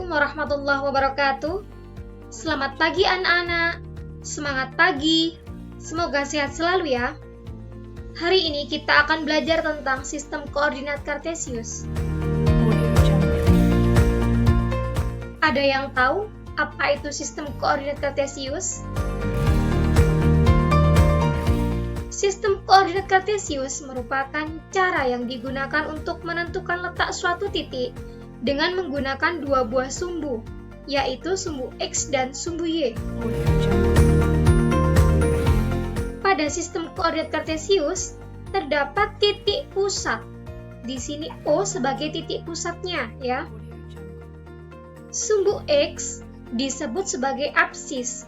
Assalamualaikum warahmatullahi wabarakatuh. Selamat pagi anak-anak. Semangat pagi. Semoga sehat selalu ya. Hari ini kita akan belajar tentang sistem koordinat Kartesius. Ada yang tahu apa itu sistem koordinat Kartesius? Sistem koordinat Kartesius merupakan cara yang digunakan untuk menentukan letak suatu titik dengan menggunakan dua buah sumbu, yaitu sumbu X dan sumbu Y. Pada sistem koordinat Kartesius, terdapat titik pusat. Di sini O sebagai titik pusatnya, ya. Sumbu X disebut sebagai apsis.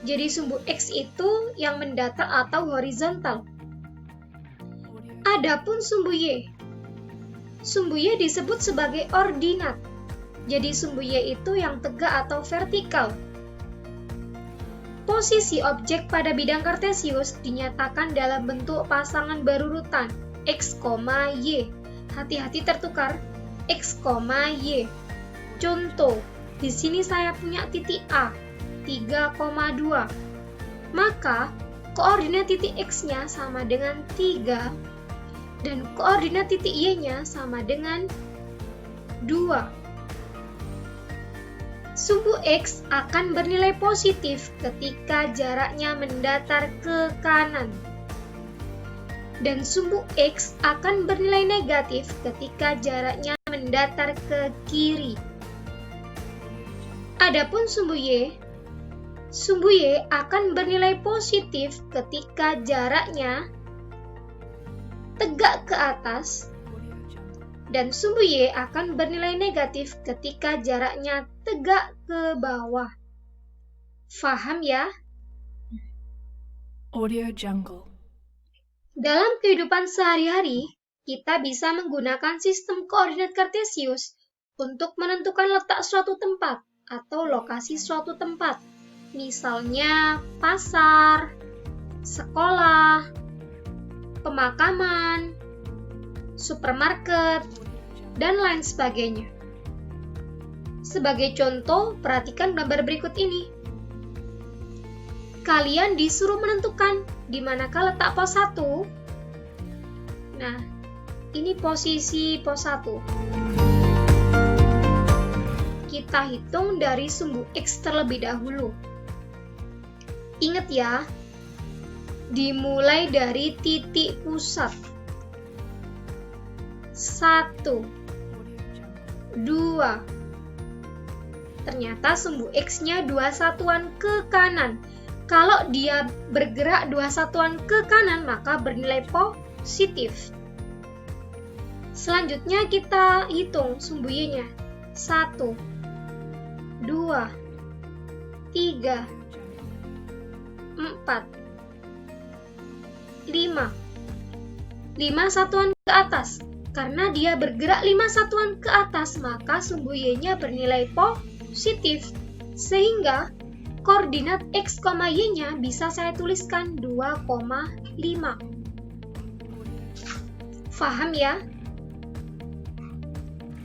Jadi sumbu X itu yang mendatar atau horizontal. Adapun sumbu Y. Sumbu Y disebut sebagai ordinat. Jadi sumbu Y itu yang tegak atau vertikal. Posisi objek pada bidang Kartesius dinyatakan dalam bentuk pasangan berurutan X, Y. Hati-hati tertukar X, Y. Contoh, di sini saya punya titik A 3,2. Maka koordinat titik X-nya sama dengan 3 dan koordinat titik Y-nya sama dengan 2. Sumbu X akan bernilai positif ketika jaraknya mendatar ke kanan. Dan sumbu X akan bernilai negatif ketika jaraknya mendatar ke kiri. Adapun sumbu Y akan bernilai positif ketika jaraknya tegak ke atas, dan sumbu Y akan bernilai negatif ketika jaraknya tegak ke bawah. Faham ya? Audio Jungle. Dalam kehidupan sehari-hari, kita bisa menggunakan sistem koordinat Kartesius untuk menentukan letak suatu tempat atau lokasi suatu tempat. Misalnya pasar, sekolah, pemakaman, supermarket, dan lain sebagainya. Sebagai contoh, perhatikan gambar berikut ini. Kalian disuruh menentukan di manakah letak pos 1. Nah, ini posisi pos 1. Kita hitung dari sumbu X terlebih dahulu. Ingat ya, dimulai dari titik pusat. 1, 2. Ternyata sumbu X-nya 2 satuan ke kanan. Kalau dia bergerak 2 satuan ke kanan, maka bernilai positif. Selanjutnya kita hitung sumbu Y-nya. 1, 2, 3, 4, 5. 5 satuan ke atas. Karena dia bergerak 5 satuan ke atas, maka sumbu Y-nya bernilai positif. Sehingga koordinat X, Y-nya bisa saya tuliskan 2,5. Faham ya?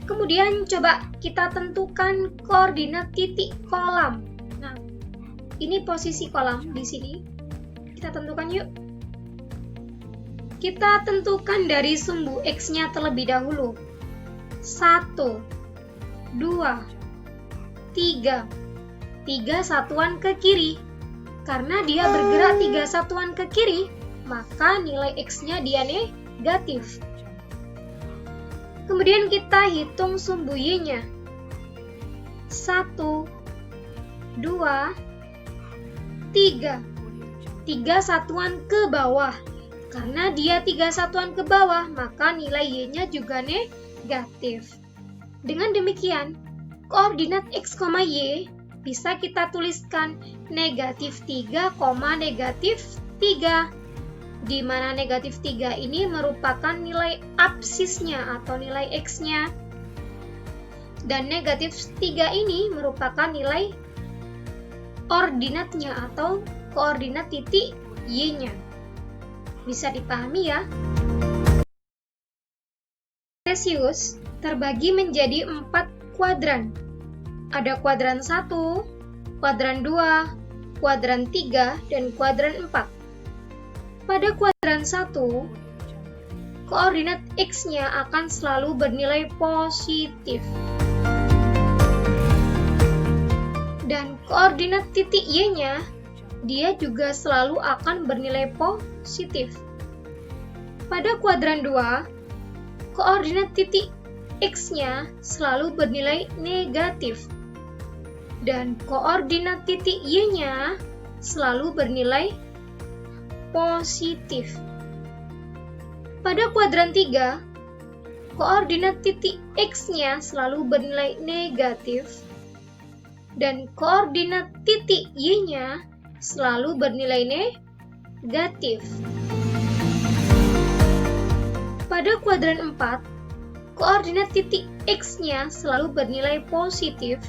Kemudian coba kita tentukan koordinat titik kolam. Nah, ini posisi kolam di sini. Kita tentukan yuk. Kita tentukan dari sumbu X-nya terlebih dahulu. 1, 2, 3. 3 satuan ke kiri. Karena dia bergerak 3 satuan ke kiri, maka nilai X-nya dia negatif. Kemudian kita hitung sumbu Y-nya. 1, 2, 3. 3 satuan ke bawah. Karena dia 3 satuan ke bawah, maka nilai Y-nya juga negatif. Dengan demikian, koordinat X, Y bisa kita tuliskan negatif 3, negatif 3. Di mana negatif 3 ini merupakan nilai absisnya atau nilai X-nya. Dan negatif 3 ini merupakan nilai ordinatnya atau koordinat titik Y-nya. Bisa dipahami ya? Kartesius terbagi menjadi 4 kuadran Ada kuadran 1, kuadran 2, kuadran 3, dan kuadran 4. Pada kuadran 1, koordinat X-nya akan selalu bernilai positif. Dan koordinat titik Y-nya, dia juga selalu akan bernilai positif. Pada kuadran 2, koordinat titik X-nya selalu bernilai negatif. Dan koordinat titik Y-nya selalu bernilai positif. Pada kuadran 3, koordinat titik X-nya selalu bernilai negatif, dan koordinat titik Y-nya selalu bernilai negatif. Pada kuadran 4, koordinat titik X-nya selalu bernilai positif,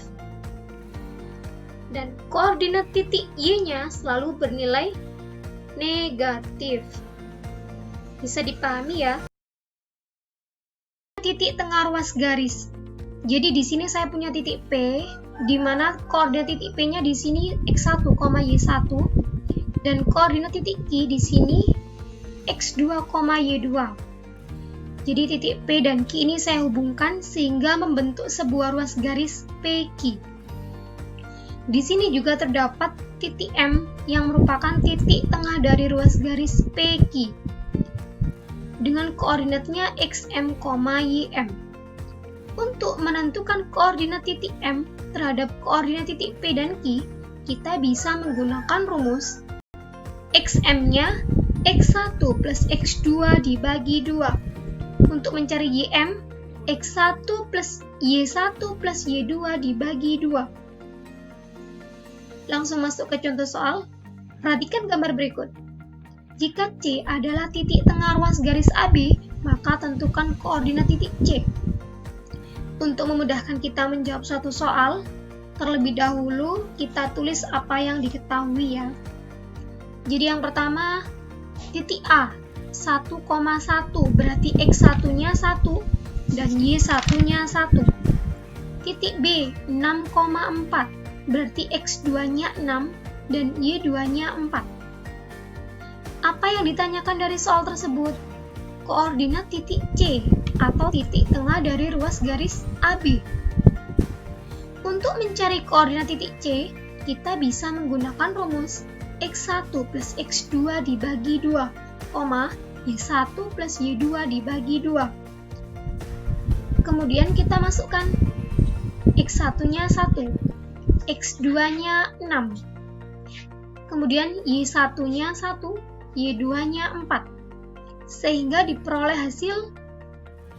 dan koordinat titik Y-nya selalu bernilai negatif. Bisa dipahami ya? Titik tengah ruas garis. Jadi di sini saya punya titik P, di mana koordinat titik P-nya di sini x1, y1, dan koordinat titik Q di sini x2, y2. Jadi titik P dan Q ini saya hubungkan sehingga membentuk sebuah ruas garis PQ. Di sini juga terdapat titik M yang merupakan titik tengah dari ruas garis PQ dengan koordinatnya xm, ym. Untuk menentukan koordinat titik M terhadap koordinat titik P dan Q, kita bisa menggunakan rumus xm-nya x1 plus x2 dibagi 2. Untuk mencari ym, x1 plus y1 plus y2 dibagi 2. Langsung masuk ke contoh soal. Perhatikan gambar berikut. Jika C adalah titik tengah ruas garis AB, maka tentukan koordinat titik C. Untuk memudahkan kita menjawab suatu soal, terlebih dahulu kita tulis apa yang diketahui ya. Jadi yang pertama, titik A 1,1 berarti x1-nya 1 dan y1-nya 1. Titik B 6,4 berarti x2-nya 6 dan y2-nya 4. Apa yang ditanyakan dari soal tersebut? Koordinat titik C atau titik tengah dari ruas garis AB. Untuk mencari koordinat titik C, kita bisa menggunakan rumus x1 plus x2 dibagi 2, y1 plus y2 dibagi 2. Kemudian kita masukkan x1-nya 1, x2-nya 6, kemudian y1-nya 1, y2-nya 4, sehingga diperoleh hasil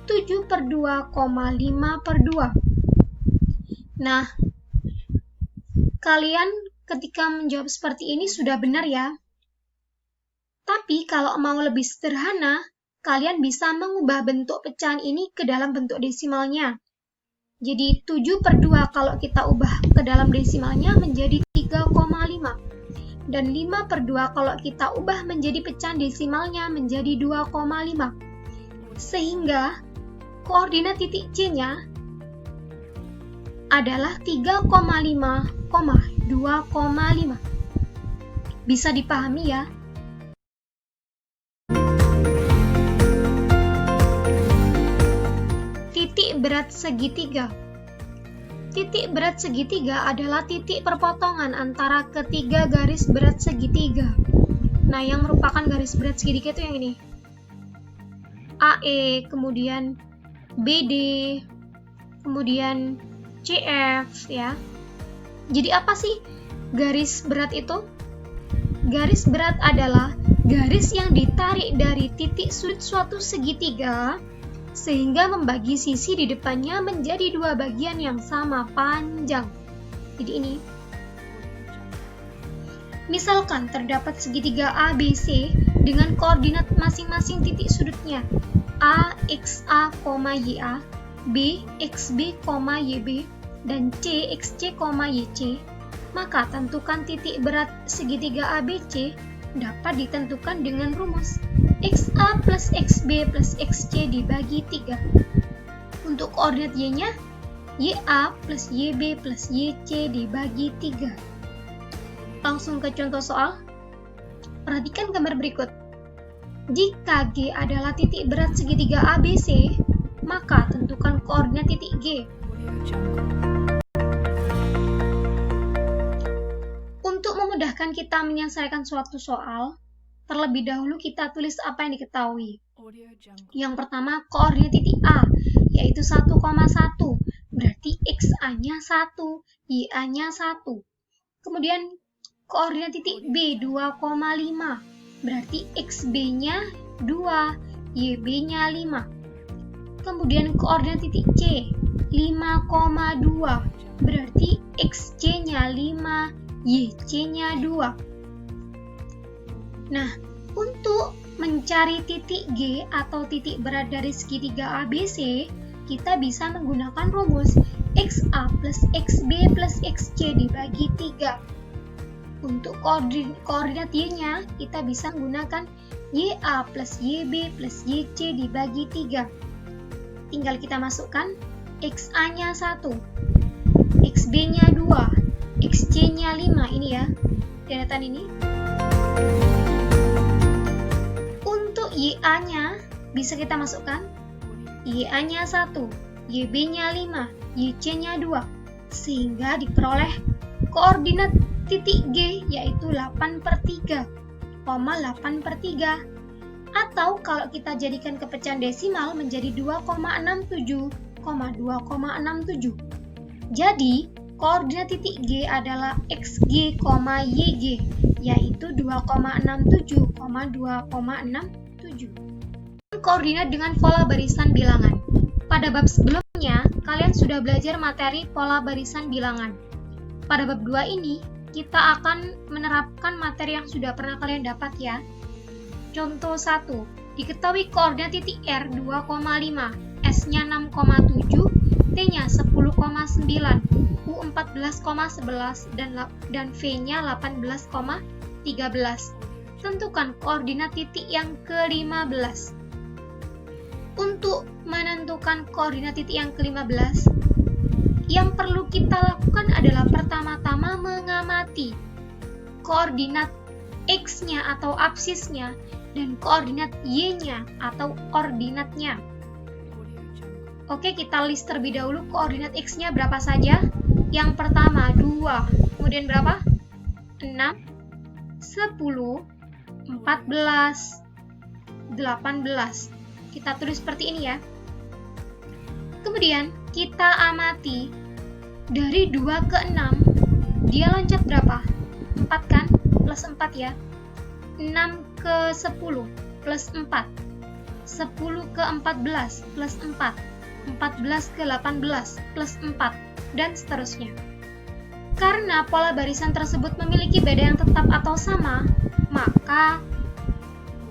7/2,5/2. Nah, kalian ketika menjawab seperti ini sudah benar ya. Tapi kalau mau lebih sederhana, kalian bisa mengubah bentuk pecahan ini ke dalam bentuk desimalnya. Jadi 7/2 kalau kita ubah ke dalam desimalnya menjadi 3,5. Dan 5/2 kalau kita ubah menjadi pecahan desimalnya menjadi 2,5. Sehingga koordinat titik C-nya adalah 3,5, 2,5. Bisa dipahami ya? Titik berat segitiga. Titik berat segitiga adalah titik perpotongan antara ketiga garis berat segitiga. Nah, yang merupakan garis berat segitiga itu yang ini. AE, kemudian BD, kemudian CF ya. Jadi apa sih garis berat itu? Garis berat adalah garis yang ditarik dari titik sudut suatu segitiga sehingga membagi sisi di depannya menjadi dua bagian yang sama panjang. Jadi ini. Misalkan terdapat segitiga ABC dengan koordinat masing-masing titik sudutnya A, XA, YA, B, XB, YB, dan C, XC, YC, maka tentukan titik berat segitiga ABC dapat ditentukan dengan rumus XA plus XB plus XC dibagi 3. Untuk koordinat Y-nya, YA plus YB plus YC dibagi 3. Langsung ke contoh soal. Perhatikan gambar berikut. Jika G adalah titik berat segitiga ABC, maka tentukan koordinat titik G. Untuk memudahkan kita menyelesaikan suatu soal, terlebih dahulu kita tulis apa yang diketahui. Yang pertama, koordinat titik A, yaitu 1,1. Berarti XA-nya 1, YA-nya 1. Kemudian, koordinat titik B, 2,5. Berarti XB-nya 2, YB-nya 5. Kemudian koordinat titik C, 5,2. Berarti XC-nya 5, YC-nya 2. Nah, untuk mencari titik G atau titik berat dari segitiga ABC, kita bisa menggunakan rumus XA plus XB plus XC dibagi 3. Untuk koordinat Y-nya, kita bisa menggunakan YA plus YB plus YC dibagi 3. Tinggal kita masukkan XA-nya 1, XB-nya 2, XC-nya 5, ini ya, deretan ini. Untuk YA-nya, bisa kita masukkan YA-nya 1, YB-nya 5, YC-nya 2, sehingga diperoleh koordinat titik G yaitu 8/3, 8/3. Atau kalau kita jadikan ke pecahan desimal menjadi 2,67, 2,67. Jadi, koordinat titik G adalah XG, YG, yaitu 2,67, 2,67. Koordinat dengan pola barisan bilangan. Pada bab sebelumnya, kalian sudah belajar materi pola barisan bilangan. Pada bab 2 ini, kita akan menerapkan materi yang sudah pernah kalian dapat ya. Contoh 1. Diketahui koordinat titik R 2,5, S-nya 6,7, T-nya 10,9, U 14,11, dan V-nya 18,13. Tentukan koordinat titik yang ke-15. Untuk menentukan koordinat titik yang ke-15, yang perlu kita lakukan adalah pertama-tama mengamati koordinat X-nya atau absisnya dan koordinat Y-nya atau ordinatnya. Oke, kita list terlebih dahulu koordinat X-nya berapa saja. Yang pertama 2, kemudian berapa? 6, 10, 14, 18. Kita tulis seperti ini ya. Kemudian kita amati dari 2 ke 6, dia loncat berapa? 4 kan? Plus 4 ya. 6 ke 10 plus 4. 10 ke 14 plus 4. 14 ke 18 plus 4. Dan seterusnya. Karena pola barisan tersebut memiliki beda yang tetap atau sama, maka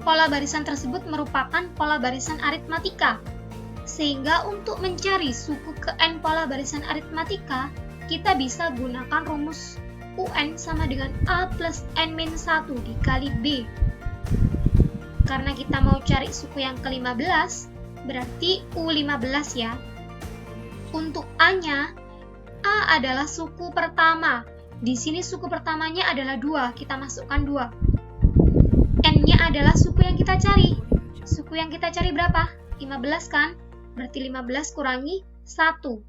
pola barisan tersebut merupakan pola barisan aritmatika. Sehingga untuk mencari suku ke N pola barisan aritmatika, kita bisa gunakan rumus UN sama dengan A plus N-1 dikali B. Karena kita mau cari suku yang ke-15, berarti U15 ya. Untuk A-nya, A adalah suku pertama. Di sini suku pertamanya adalah 2, kita masukkan 2. N-nya adalah suku yang kita cari. Suku yang kita cari berapa? 15 kan? Berarti 15 kurangi 1.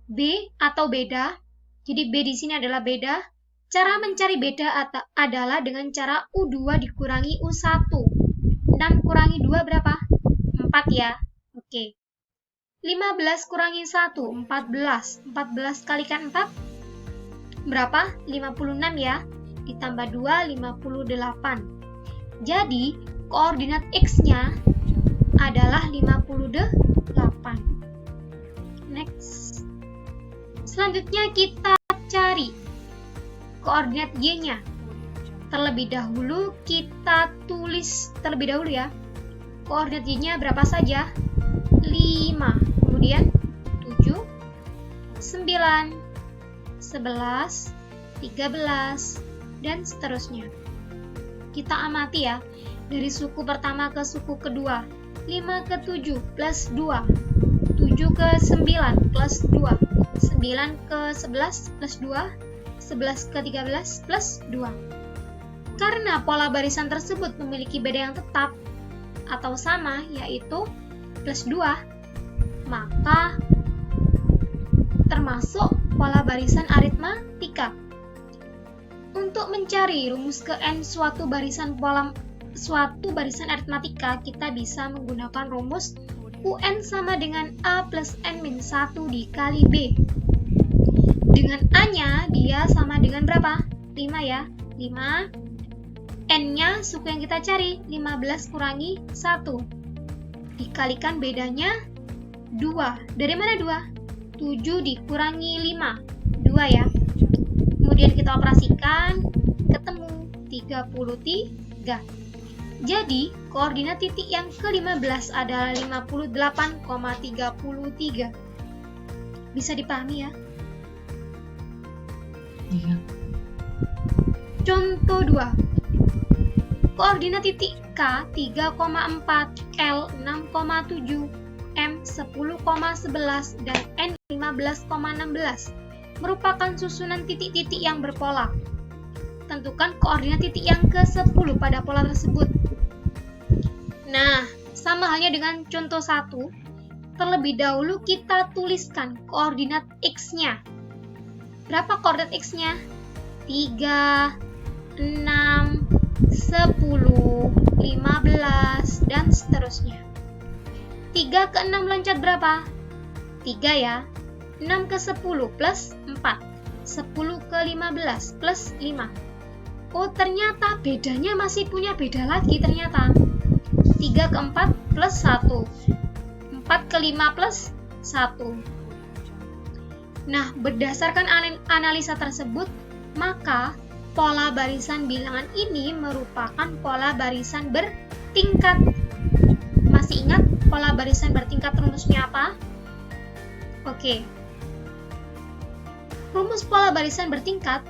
B atau beda. Jadi B di sini adalah beda. Cara mencari beda adalah dengan cara U2 dikurangi U1. 6 kurangi 2 berapa? 4 ya. Oke. 15 kurangi 1, 14. 14 kalikan 4 berapa? 56 ya. Ditambah 2, 58. Jadi, koordinat X-nya adalah 58. Next. Selanjutnya kita cari koordinat Y-nya. Terlebih dahulu kita tulis terlebih dahulu ya. Koordinat Y-nya berapa saja? 5. Kemudian 7, 9, 11, 13, dan seterusnya. Kita amati ya, dari suku pertama ke suku kedua. 5 ke 7 plus 2. 7 ke 9 plus 2, 9 ke 11 plus 2, 11 ke 13 plus 2. Karena pola barisan tersebut memiliki beda yang tetap atau sama, yaitu plus 2, maka termasuk pola barisan aritmatika. Untuk mencari rumus ke n suatu barisan aritmatika, kita bisa menggunakan rumus UN sama dengan A plus N-1 dikali B. Dengan A-nya dia sama dengan berapa? 5 ya. 5. N-nya suku yang kita cari, 15 kurangi 1. Dikalikan bedanya 2. Dari mana 2? 7 dikurangi 5. 2 ya. Kemudian kita operasikan, ketemu 33. Jadi, koordinat titik yang ke-15 adalah 58,33. Bisa dipahami ya? Iya. Contoh 2. Koordinat titik K 3,4, L 6,7, M 10,11, dan N 15,16 merupakan susunan titik-titik yang berpola. Tentukan koordinat titik yang ke-10 pada pola tersebut. Nah, sama halnya dengan contoh 1, terlebih dahulu kita tuliskan koordinat X-nya. Berapa koordinat X-nya? 3, 6, 10, 15, dan seterusnya. 3 ke 6 loncat berapa? 3 ya. 6 ke 10 plus 4. 10 ke 15 plus 5. Oh, ternyata bedanya masih punya beda lagi ternyata. 3 ke 4 plus 1. 4 ke 5 plus 1. Nah, berdasarkan analisa tersebut, maka pola barisan bilangan ini merupakan pola barisan bertingkat. Masih ingat pola barisan bertingkat rumusnya apa? Oke. Rumus pola barisan bertingkat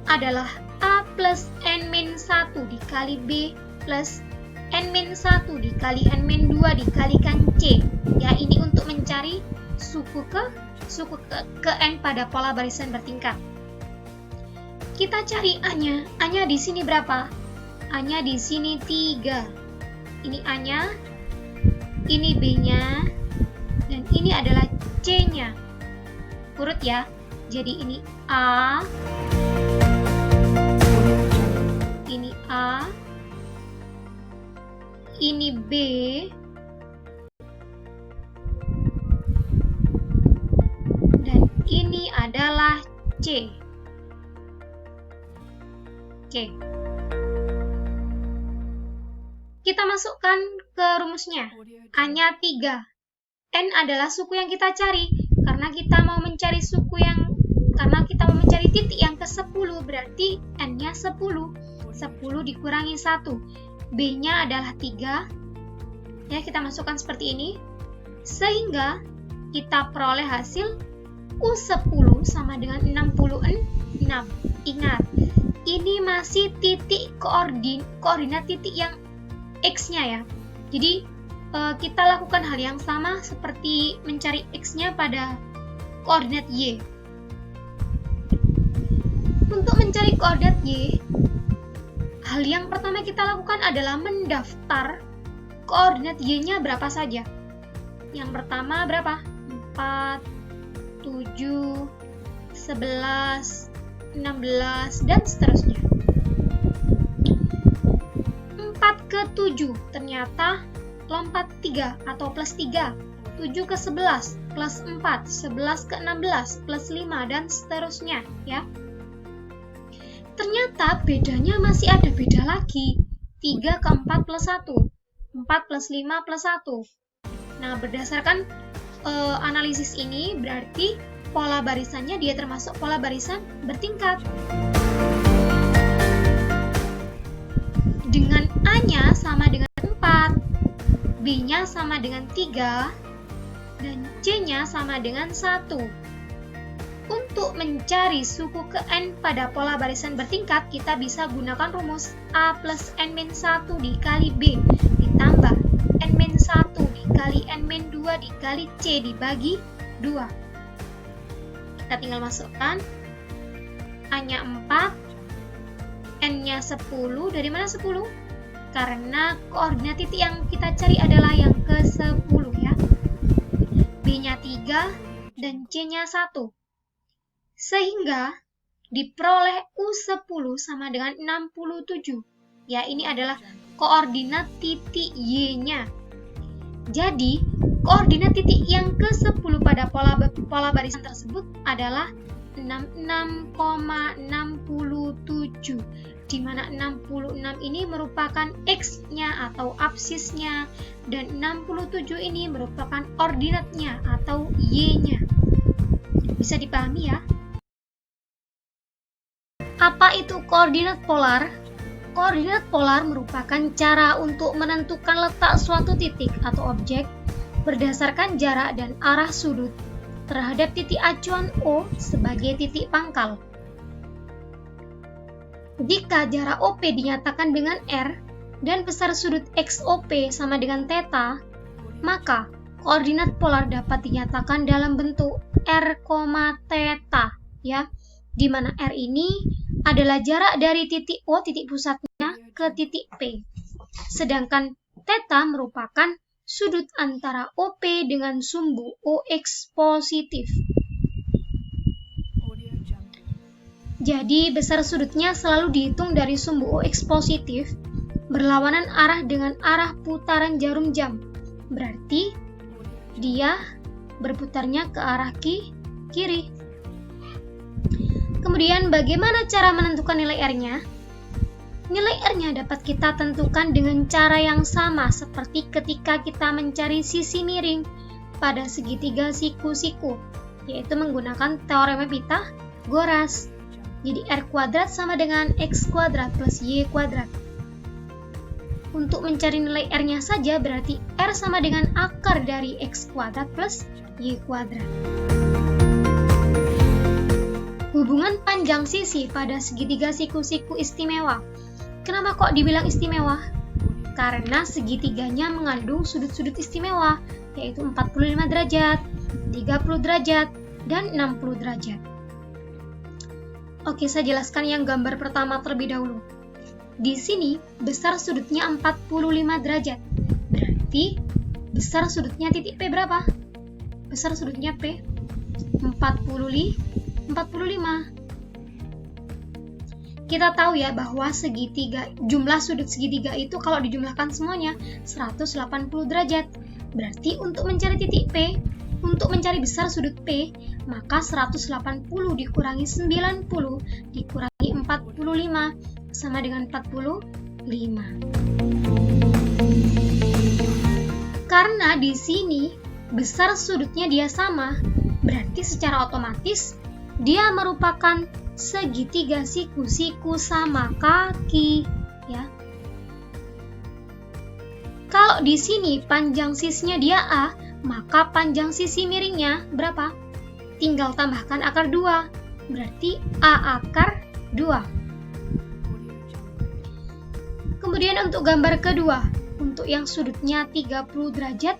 adalah A plus N-1 dikali B plus N-1 dikali N-2 dikalikan C. Ya, ini untuk mencari suku ke N pada pola barisan bertingkat. Kita cari A-nya. A-nya di sini berapa? A-nya di sini 3. Ini A-nya, ini B-nya, dan ini adalah C-nya. Urut ya. Jadi ini A, ini A, ini B, dan ini adalah C. Oke. Kita masukkan ke rumusnya. A-nya 3. N adalah suku yang kita cari. Karena kita mau mencari titik yang ke-10, berarti N-nya 10. 10 dikurangi 1. B-nya adalah 3. Ya, kita masukkan seperti ini. Sehingga kita peroleh hasil U10 sama dengan 66. Ingat, ini masih titik koordinat titik yang X-nya ya. Jadi, kita lakukan hal yang sama seperti mencari X-nya pada koordinat Y. Untuk mencari koordinat Y, hal yang pertama kita lakukan adalah mendaftar koordinat Y-nya berapa saja. Yang pertama berapa? 4, 7, 11, 16, dan seterusnya. 4 ke 7 ternyata lompat 3 atau plus 3. 7 ke 11 plus 4, 11 ke 16 plus 5, dan seterusnya ya. Ternyata bedanya masih ada beda lagi. 3 ke 4 plus 1, 4 plus 5 plus 1. Nah, berdasarkan analisis ini berarti pola barisannya dia termasuk pola barisan bertingkat. Dengan A-nya sama dengan 4, B-nya sama dengan 3, dan C-nya sama dengan 1. Untuk mencari suku ke N pada pola barisan bertingkat, kita bisa gunakan rumus A plus N-1 dikali B ditambah N-1 dikali dikali N-2 dikali C dibagi 2. Kita tinggal masukkan. A-nya 4, N-nya 10. Dari mana 10? Karena koordinat titik yang kita cari adalah yang ke-10 ya. B-nya 3 dan C-nya 1. Sehingga diperoleh U10 sama dengan 67. Ya, ini adalah koordinat titik Y-nya. Jadi, koordinat titik yang ke-10 pada pola barisan tersebut adalah 66,67, di mana 66 ini merupakan X-nya atau absisnya, dan 67 ini merupakan ordinatnya atau Y-nya. Bisa dipahami ya? Apa itu koordinat polar? Koordinat polar merupakan cara untuk menentukan letak suatu titik atau objek berdasarkan jarak dan arah sudut terhadap titik acuan O sebagai titik pangkal. Jika jarak OP dinyatakan dengan R dan besar sudut XOP sama dengan θ, maka koordinat polar dapat dinyatakan dalam bentuk R, θ, ya, di mana R ini adalah jarak dari titik O, titik pusatnya, ke titik P. Sedangkan θ merupakan sudut antara OP dengan sumbu OX positif. Jadi besar sudutnya selalu dihitung dari sumbu OX positif berlawanan arah dengan arah putaran jarum jam. Berarti dia berputarnya ke arah kiri. Kemudian bagaimana cara menentukan nilai R-nya? Nilai R-nya dapat kita tentukan dengan cara yang sama seperti ketika kita mencari sisi miring pada segitiga siku-siku, yaitu menggunakan teorema Pythagoras. Jadi R kuadrat sama dengan X kuadrat plus Y kuadrat. Untuk mencari nilai R-nya saja berarti R sama dengan akar dari X kuadrat plus Y kuadrat. Hubungan panjang sisi pada segitiga siku-siku istimewa. Kenapa kok dibilang istimewa? Karena segitiganya mengandung sudut-sudut istimewa, yaitu 45 derajat, 30 derajat, dan 60 derajat. Oke, saya jelaskan yang gambar pertama terlebih dahulu. Di sini, besar sudutnya 45 derajat. Berarti, besar sudutnya titik P berapa? Besar sudutnya P 45. Kita tahu ya bahwa jumlah sudut segitiga itu kalau dijumlahkan semuanya 180 derajat. Berarti untuk mencari titik P, untuk mencari besar sudut P, maka 180 dikurangi 90 dikurangi 45 sama dengan 45. Karena di sini besar sudutnya dia sama, berarti secara otomatis dia merupakan segitiga siku-siku sama kaki, ya. Kalau di sini panjang sisinya dia A, maka panjang sisi miringnya berapa? Tinggal tambahkan akar 2, berarti A akar 2. Kemudian untuk gambar kedua, untuk yang sudutnya 30 derajat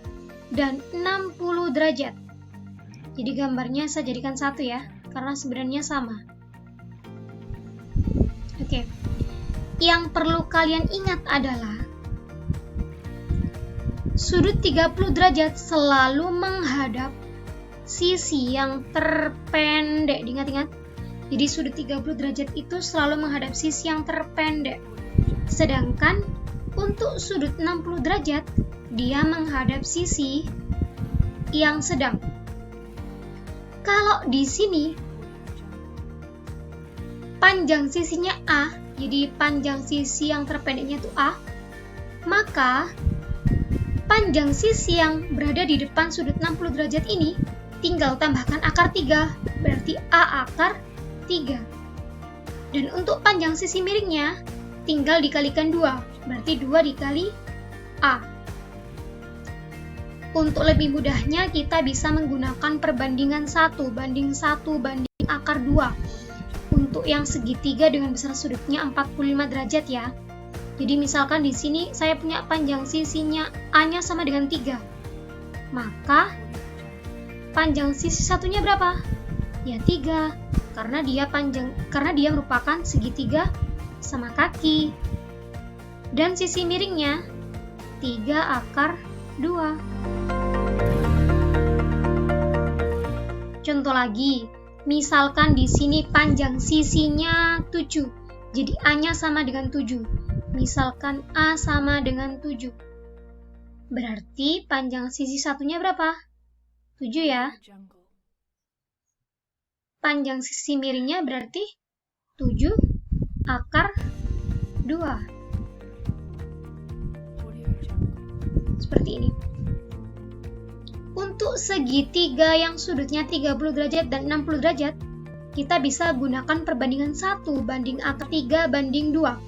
dan 60 derajat. Jadi gambarnya saya jadikan satu ya, karena sebenarnya sama. Oke. Yang perlu kalian ingat adalah sudut 30 derajat selalu menghadap sisi yang terpendek. Diingat-ingat. Jadi sudut 30 derajat itu selalu menghadap sisi yang terpendek. Sedangkan untuk sudut 60 derajat, dia menghadap sisi yang sedang. Kalau di sini panjang sisinya A, jadi panjang sisi yang terpendeknya itu A, maka panjang sisi yang berada di depan sudut 60 derajat ini tinggal tambahkan akar 3, berarti A akar 3. Dan untuk panjang sisi miringnya tinggal dikalikan 2, berarti 2 dikali A. Untuk lebih mudahnya kita bisa menggunakan perbandingan 1 banding akar 2 untuk yang segitiga dengan besar sudutnya 45 derajat ya. Jadi misalkan di sini saya punya panjang sisinya A-nya sama dengan 3. Maka panjang sisi satunya berapa? Ya 3, karena dia merupakan segitiga sama kaki. Dan sisi miringnya 3/2. Contoh lagi, misalkan di sini panjang sisinya 7, jadi A-nya sama dengan 7. Misalkan A sama dengan 7. Berarti panjang sisi satunya berapa? 7 ya. Panjang sisi miringnya berarti 7/2. Seperti ini. Untuk segitiga yang sudutnya 30 derajat dan 60 derajat, kita bisa gunakan perbandingan 1/3/2.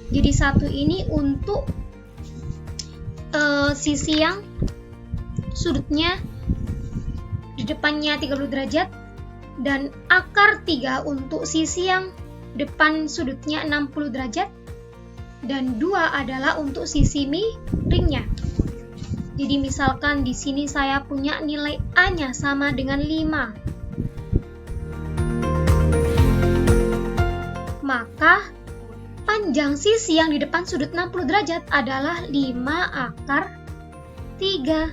Jadi 1 ini untuk sisi yang sudutnya di depannya 30 derajat, dan akar 3 untuk sisi yang depan sudutnya 60 derajat, dan 2 adalah untuk sisi miringnya. Jadi misalkan di sini saya punya nilai A-nya sama dengan 5. Maka panjang sisi yang di depan sudut 60 derajat adalah 5/3.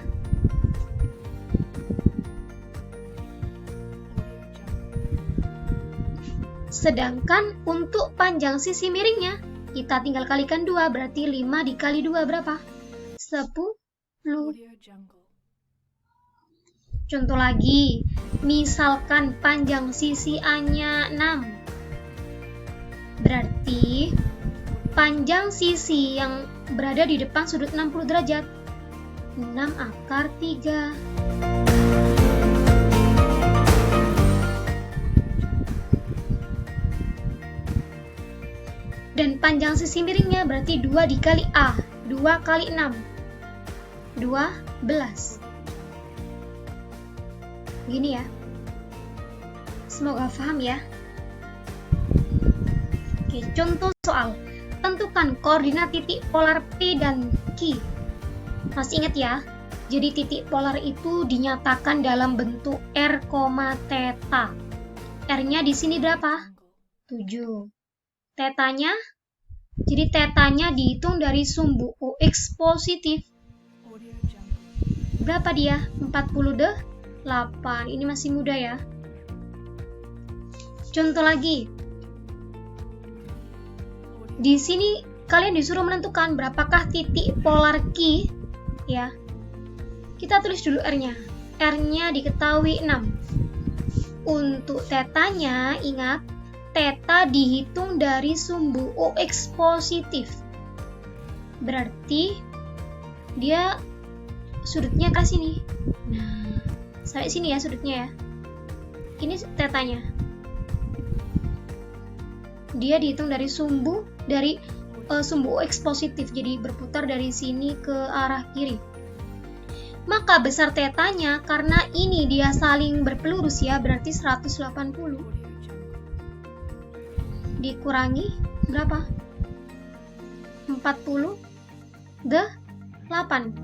Sedangkan untuk panjang sisi miringnya, kita tinggal kalikan 2, berarti 5 dikali 2 berapa? 10. Contoh lagi, misalkan panjang sisi A-nya 6. Berarti panjang sisi yang berada di depan sudut 60 derajat 6/3. Dan panjang sisi miringnya berarti 2 dikali A, 2 kali 6, 12. Gini ya. Semoga paham ya. Oke, contoh soal. Tentukan koordinat titik polar P dan Q. Masih ingat ya? Jadi titik polar itu dinyatakan dalam bentuk R, theta. R-nya di sini berapa? 7. Tetanya? Jadi tetanya dihitung dari sumbu UX positif. Berapa dia? 48. Ini masih mudah ya. Contoh lagi. Di sini kalian disuruh menentukan berapakah titik polar Q, ya. Kita tulis dulu R-nya. R-nya diketahui 6. Untuk tetanya, ingat, theta dihitung dari sumbu UX positif. Berarti dia sudutnya ke sini. Nah, sampai sini ya sudutnya ya. Ini tetanya. Dia dihitung dari sumbu UX positif, jadi berputar dari sini ke arah kiri. Maka besar tetanya, karena ini dia saling berpelurus ya, berarti 180. Dikurangi berapa? 48.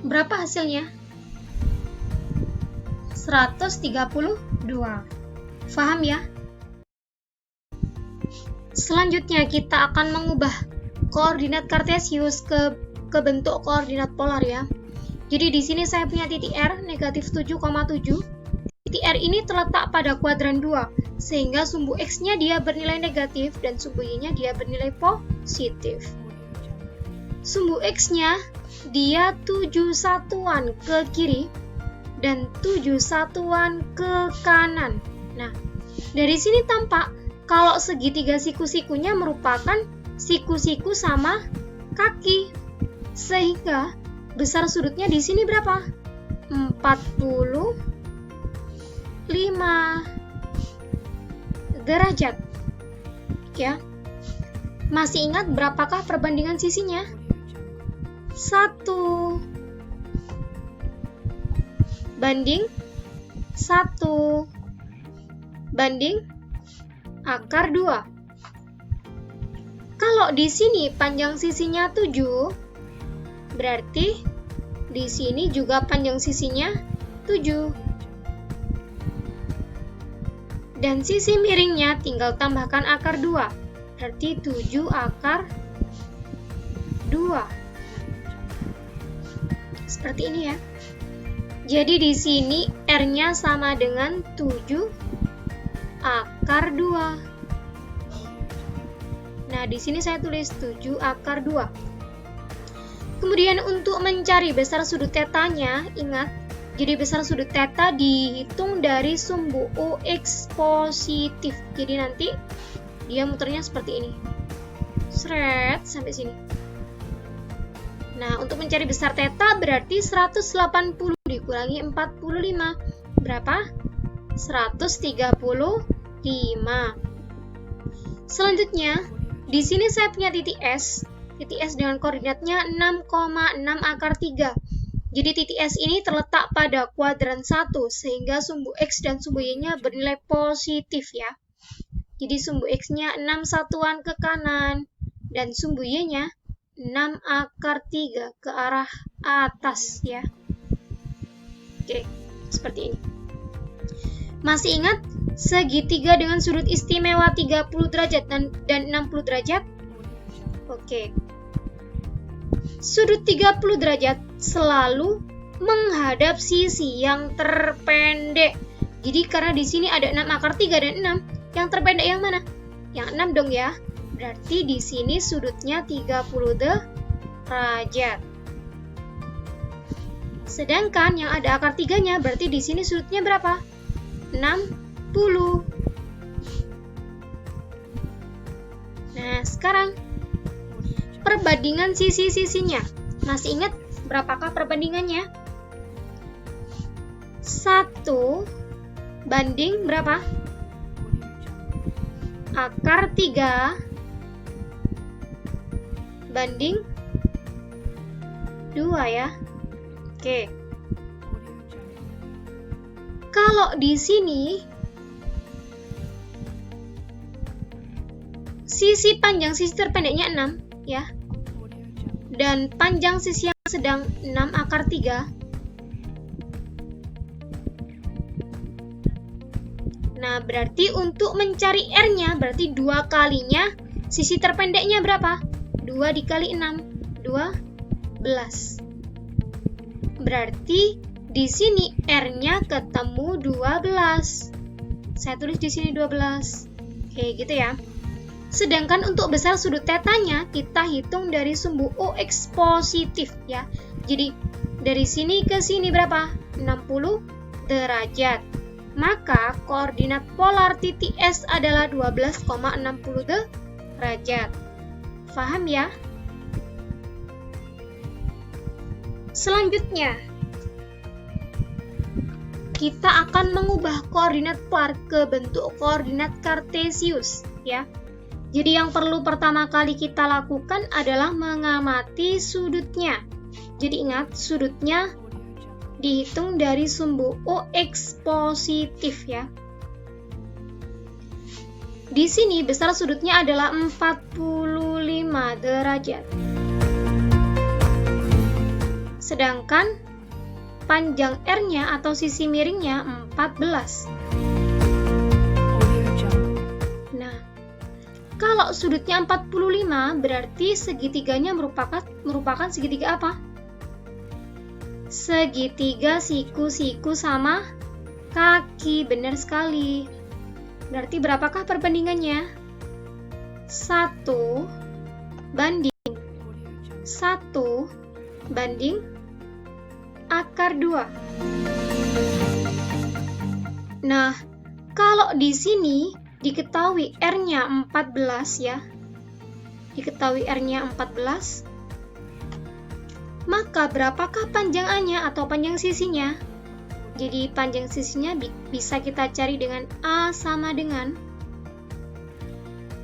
Berapa hasilnya? 132. Paham ya? Selanjutnya kita akan mengubah koordinat kartesius ke bentuk koordinat polar ya. Jadi di sini saya punya titik R negatif 7,7. Titik R ini terletak pada kuadran 2, sehingga sumbu X-nya dia bernilai negatif dan sumbu Y-nya dia bernilai positif. Sumbu X-nya dia 7 satuan ke kiri dan 7 satuan ke kanan. Nah, dari sini tampak kalau segitiga siku-sikunya merupakan siku-siku sama kaki. Sehingga besar sudutnya di sini berapa? 45 derajat. Ya. Masih ingat berapakah perbandingan sisinya? 1 banding 1 banding akar 2. Kalau di sini panjang sisinya 7, Berarti di sini juga panjang sisinya 7. Dan sisi miringnya tinggal tambahkan akar 2. Berarti 7 akar 2. Seperti ini ya. Jadi di sini R-nya sama dengan 7 akar 2. Nah, di sini saya tulis 7 akar 2. Kemudian untuk mencari besar sudut tetanya, ingat, jadi besar sudut teta dihitung dari sumbu OX positif. Jadi nanti dia muternya seperti ini. Seret sampai sini. Nah, untuk mencari besar teta berarti 180 dikurangi 45. Berapa? 135. Selanjutnya, di sini saya punya titik S. Titik S dengan koordinatnya 6,6 akar 3. Jadi titik S ini terletak pada kuadran 1, sehingga sumbu X dan sumbu Y-nya bernilai positif ya. Jadi sumbu X-nya 6 satuan ke kanan, dan sumbu Y-nya 6 akar 3 ke arah atas ya. Oke, seperti ini. Masih ingat segitiga dengan sudut istimewa 30 derajat dan 60 derajat? Oke. Sudut 30 derajat selalu menghadap sisi yang terpendek. Jadi karena di sini ada 6 akar 3 dan 6, yang terpendek yang mana? Yang 6 dong ya. Berarti di sini sudutnya 30 derajat. Sedangkan yang ada akar 3-nya berarti di sini sudutnya berapa? 60. Nah, sekarang perbandingan sisi-sisinya. Masih ingat berapakah perbandingannya? 1 banding berapa? Akar 3 banding 2 ya. Oke. Kalau di sini sisi panjang sisi terpendeknya 6 ya. Dan panjang sisi yang sedang 6 akar 3. Nah, berarti untuk mencari R-nya berarti 2 kalinya sisi terpendeknya berapa? 2 dikali 6, 12. Berarti di sini R-nya ketemu 12. Saya tulis di sini 12. Oke, gitu ya. Sedangkan untuk besar sudut tetanya kita hitung dari sumbu OX positif ya. Jadi dari sini ke sini berapa? 60 derajat. Maka koordinat polar titik S adalah 12,60 derajat. Paham ya? Selanjutnya, kita akan mengubah koordinat polar ke bentuk koordinat kartesius ya. Jadi yang perlu pertama kali kita lakukan adalah mengamati sudutnya. Jadi ingat, sudutnya dihitung dari sumbu OX positif ya. Di sini besar sudutnya adalah 45 derajat. Sedangkan panjang R-nya atau sisi miringnya 14. Kalau sudutnya 45, berarti segitiganya merupakan segitiga apa? Segitiga siku-siku sama kaki, benar sekali. Berarti berapakah perbandingannya? 1 banding 1 banding akar 2. Nah, kalau di sini diketahui R-nya 14 ya. Diketahui R-nya 14. Maka berapakah panjang A-nya atau panjang sisinya? Jadi panjang sisinya bisa kita cari dengan A sama dengan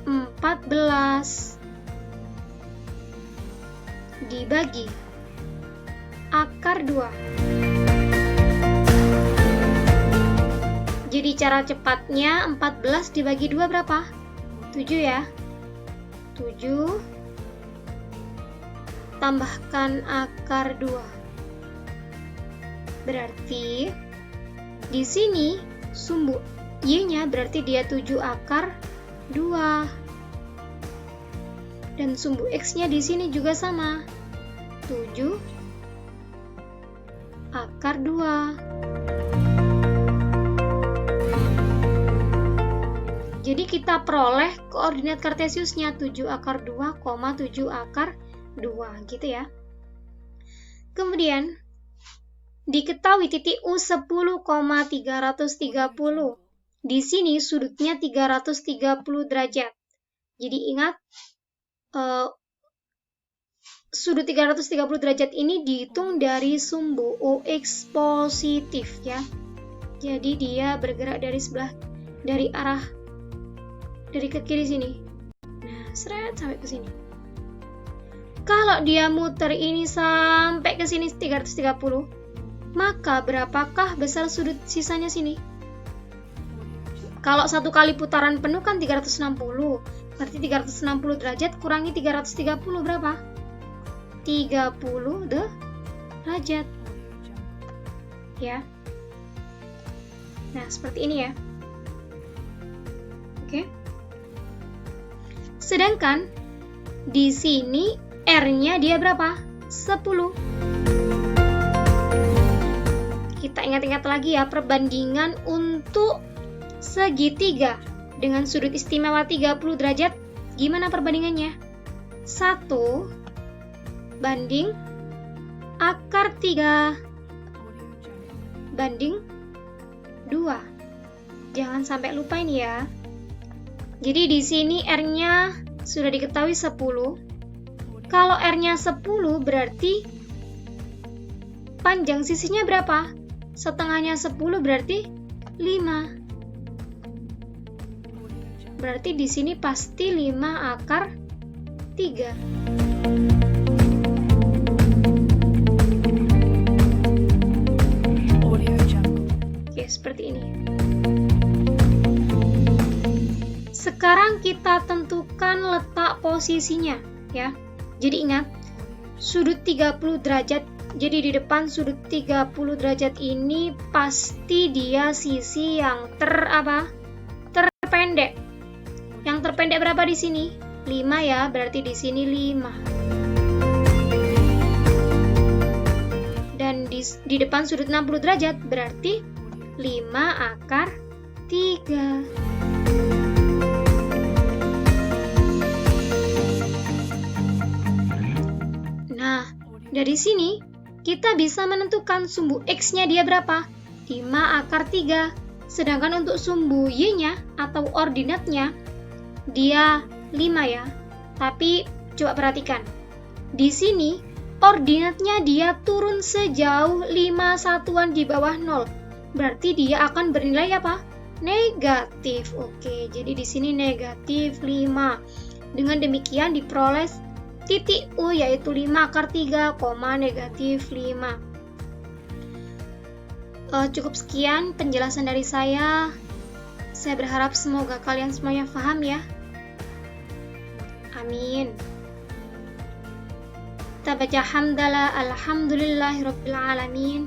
14 dibagi akar 2. Jadi cara cepatnya 14 dibagi 2 berapa? 7 ya. 7 tambahkan akar 2. Berarti di sini sumbu Y-nya berarti dia 7 akar 2. Dan sumbu X-nya di sini juga sama. 7 akar 2. Jadi kita peroleh koordinat kartesiusnya 7 akar 2, 7 akar 2 gitu ya. Kemudian diketahui titik U 10,330. Di sini sudutnya 330 derajat. Jadi ingat sudut 330 derajat ini dihitung dari sumbu UX positif ya. Jadi dia bergerak dari ke kiri sini. Nah, seret sampai ke sini. Kalau dia muter ini sampai ke sini 330, maka berapakah besar sudut sisanya sini? Kalau satu kali putaran penuh kan 360. Berarti 360 derajat kurangi 330 berapa? 30 derajat. Ya. Nah, seperti ini ya. Oke. Sedangkan di sini R-nya dia berapa? 10. Kita ingat-ingat lagi ya perbandingan untuk segitiga dengan sudut istimewa 30 derajat. Gimana perbandingannya? 1 banding akar 3 banding 2. Jangan sampai lupa ini ya. Jadi di sini R-nya sudah diketahui 10. Kalau R-nya 10 berarti panjang sisinya berapa? Setengahnya 10 berarti 5. Berarti di sini pasti 5 akar 3. Oke, seperti ini. Sekarang kita tentukan letak posisinya ya. Jadi ingat, sudut 30 derajat. Jadi di depan sudut 30 derajat ini pasti dia sisi yang terpendek. Yang terpendek berapa di sini? 5 ya, berarti di sini 5. Dan di depan sudut 60 derajat berarti 5 akar 3. Nah, dari sini kita bisa menentukan sumbu X-nya dia berapa? 5 akar 3. Sedangkan untuk sumbu Y-nya atau ordinatnya dia 5 ya. Tapi coba perhatikan. Di sini ordinatnya dia turun sejauh 5 satuan di bawah 0. Berarti dia akan bernilai apa? Negatif. Oke, jadi di sini negatif 5. Dengan demikian diperoleh titik U yaitu 5 akar 3, negatif 5. Cukup sekian penjelasan dari saya. Saya berharap semoga kalian semuanya paham ya. Amin. Kita baca hamdalah alhamdulillahirabbil alamin.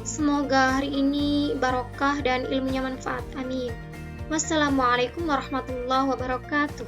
Semoga hari ini barokah dan ilmunya manfaat. Amin. Wassalamualaikum warahmatullahi wabarakatuh.